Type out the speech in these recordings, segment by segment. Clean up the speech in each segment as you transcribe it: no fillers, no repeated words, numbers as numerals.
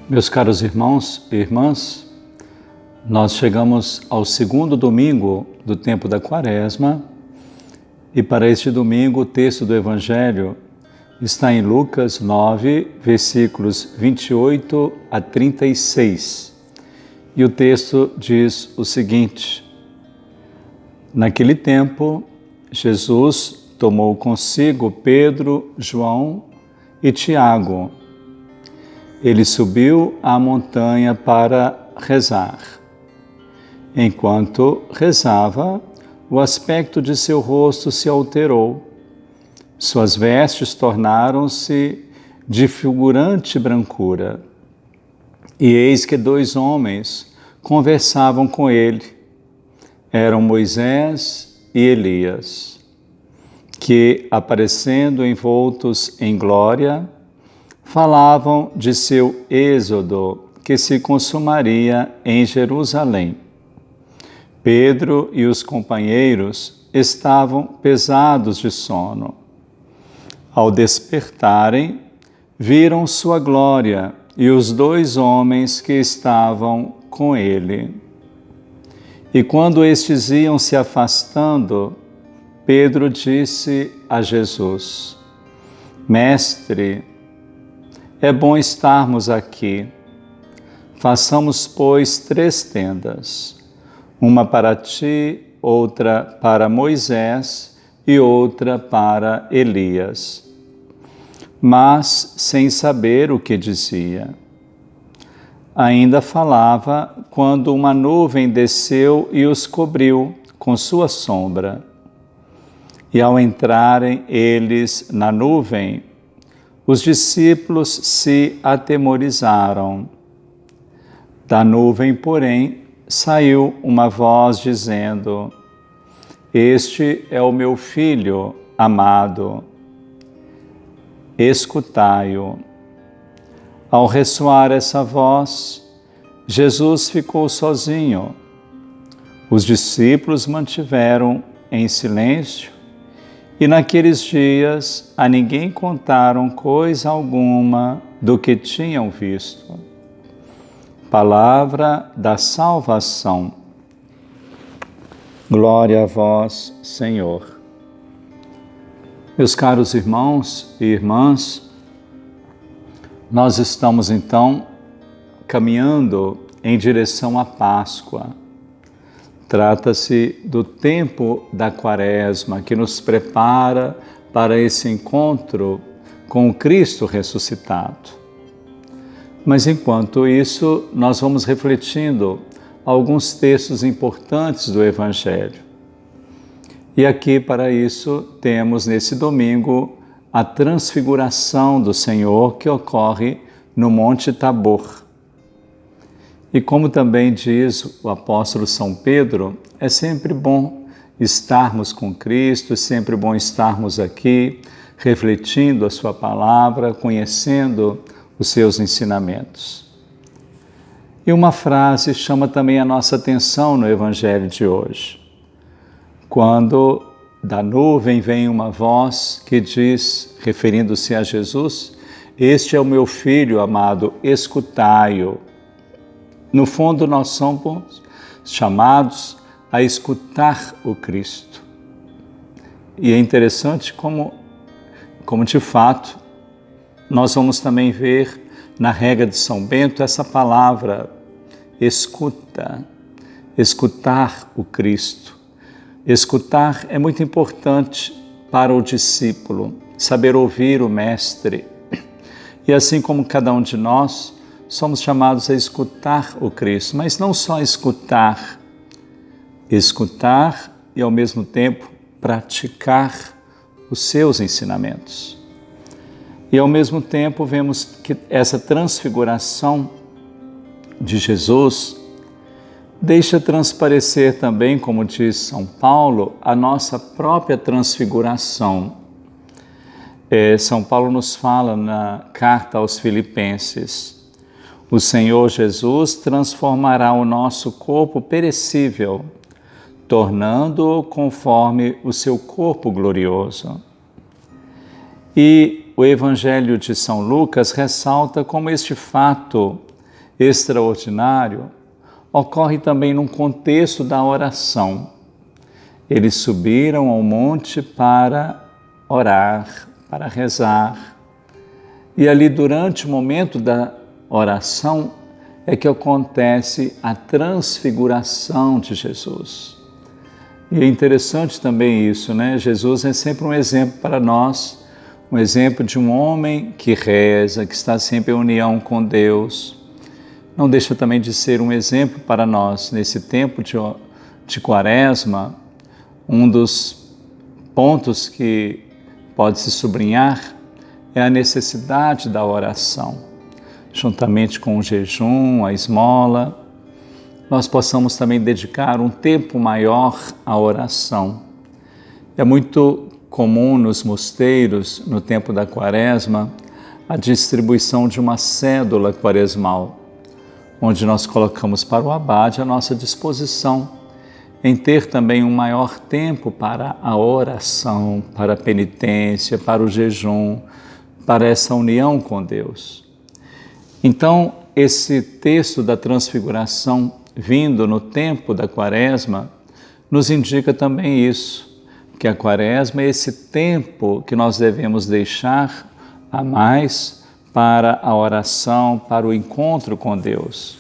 Meus caros irmãos e irmãs, nós chegamos ao segundo domingo do tempo da Quaresma e para este domingo o texto do Evangelho está em Lucas 9, versículos 28 a 36. E o texto diz o seguinte: Naquele tempo, Jesus tomou consigo Pedro, João e Tiago. Ele subiu à montanha para rezar. Enquanto rezava, o aspecto de seu rosto se alterou. Suas vestes tornaram-se de fulgurante brancura. E eis que dois homens conversavam com ele. Eram Moisés e Elias, que, aparecendo envoltos em glória, falavam de seu êxodo que se consumaria em Jerusalém. Pedro e os companheiros estavam pesados de sono. Ao despertarem, viram sua glória e os dois homens que estavam com ele. E quando estes iam se afastando, Pedro disse a Jesus: Mestre, é bom estarmos aqui. Façamos, pois, 3 tendas, uma para ti, outra para Moisés e outra para Elias. Mas, sem saber o que dizia, ainda falava quando uma nuvem desceu e os cobriu com sua sombra. E ao entrarem eles na nuvem, os discípulos se atemorizaram. Da nuvem, porém, saiu uma voz dizendo: Este é o meu Filho amado, escutai-o. Ao ressoar essa voz, Jesus ficou sozinho. Os discípulos mantiveram em silêncio. E naqueles dias a ninguém contaram coisa alguma do que tinham visto. Palavra da salvação. Glória a vós, Senhor. Meus caros irmãos e irmãs, nós estamos então caminhando em direção à Páscoa. Trata-se do tempo da Quaresma, que nos prepara para esse encontro com o Cristo ressuscitado. Mas enquanto isso, nós vamos refletindo alguns textos importantes do Evangelho. E aqui, para isso, temos nesse domingo a transfiguração do Senhor que ocorre no Monte Tabor. E como também diz o apóstolo São Pedro, é sempre bom estarmos com Cristo, é sempre bom estarmos aqui, refletindo a sua palavra, conhecendo os seus ensinamentos. E uma frase chama também a nossa atenção no Evangelho de hoje. Quando da nuvem vem uma voz que diz, referindo-se a Jesus: Este é o meu Filho amado, escutai-o. No fundo, nós somos chamados a escutar o Cristo. E é interessante como de fato, nós vamos também ver na regra de São Bento essa palavra, escuta, escutar o Cristo. Escutar é muito importante para o discípulo, saber ouvir o Mestre. E assim como cada um de nós, somos chamados a escutar o Cristo, mas não só escutar e ao mesmo tempo praticar os seus ensinamentos. E ao mesmo tempo vemos que essa transfiguração de Jesus deixa transparecer também, como diz São Paulo, a nossa própria transfiguração. São Paulo nos fala na carta aos Filipenses: O Senhor Jesus transformará o nosso corpo perecível, tornando-o conforme o seu corpo glorioso. E o Evangelho de São Lucas ressalta como este fato extraordinário ocorre também num contexto da oração. Eles subiram ao monte para orar, para rezar. E ali, durante o momento da oração, é que acontece a transfiguração de Jesus. E é interessante também isso, né? Jesus é sempre um exemplo para nós, um exemplo de um homem que reza, que está sempre em união com Deus. Não deixa também de ser um exemplo para nós nesse tempo de Quaresma. Um dos pontos que pode se sublinhar é a necessidade da oração. Juntamente com o jejum, a esmola, nós possamos também dedicar um tempo maior à oração. É muito comum nos mosteiros, no tempo da Quaresma, a distribuição de uma cédula quaresmal, onde nós colocamos para o abade a nossa disposição em ter também um maior tempo para a oração, para a penitência, para o jejum, para essa união com Deus. Então, esse texto da transfiguração vindo no tempo da Quaresma nos indica também isso, que a Quaresma é esse tempo que nós devemos deixar a mais para a oração, para o encontro com Deus.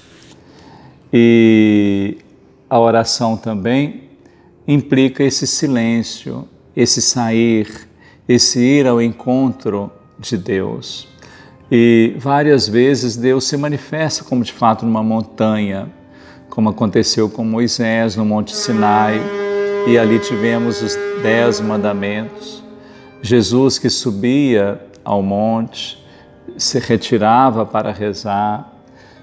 E a oração também implica esse silêncio, esse sair, esse ir ao encontro de Deus. E várias vezes Deus se manifesta como de fato numa montanha, como aconteceu com Moisés no Monte Sinai, e ali tivemos os 10 mandamentos. Jesus que subia ao monte, se retirava para rezar,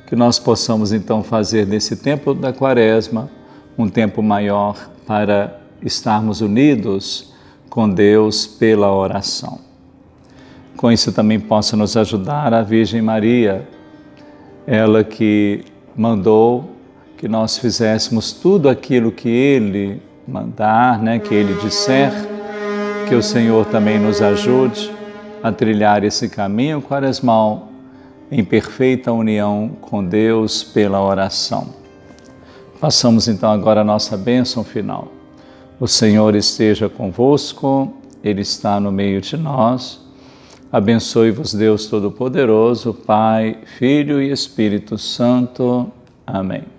que nós possamos então fazer desse tempo da Quaresma um tempo maior para estarmos unidos com Deus pela oração. Com isso também possa nos ajudar a Virgem Maria, ela que mandou que nós fizéssemos tudo aquilo que Ele mandar, que Ele disser, que o Senhor também nos ajude a trilhar esse caminho quaresmal em perfeita união com Deus pela oração. Passamos então agora a nossa bênção final. O Senhor esteja convosco, Ele está no meio de nós. Abençoe-vos Deus Todo-Poderoso, Pai, Filho e Espírito Santo. Amém.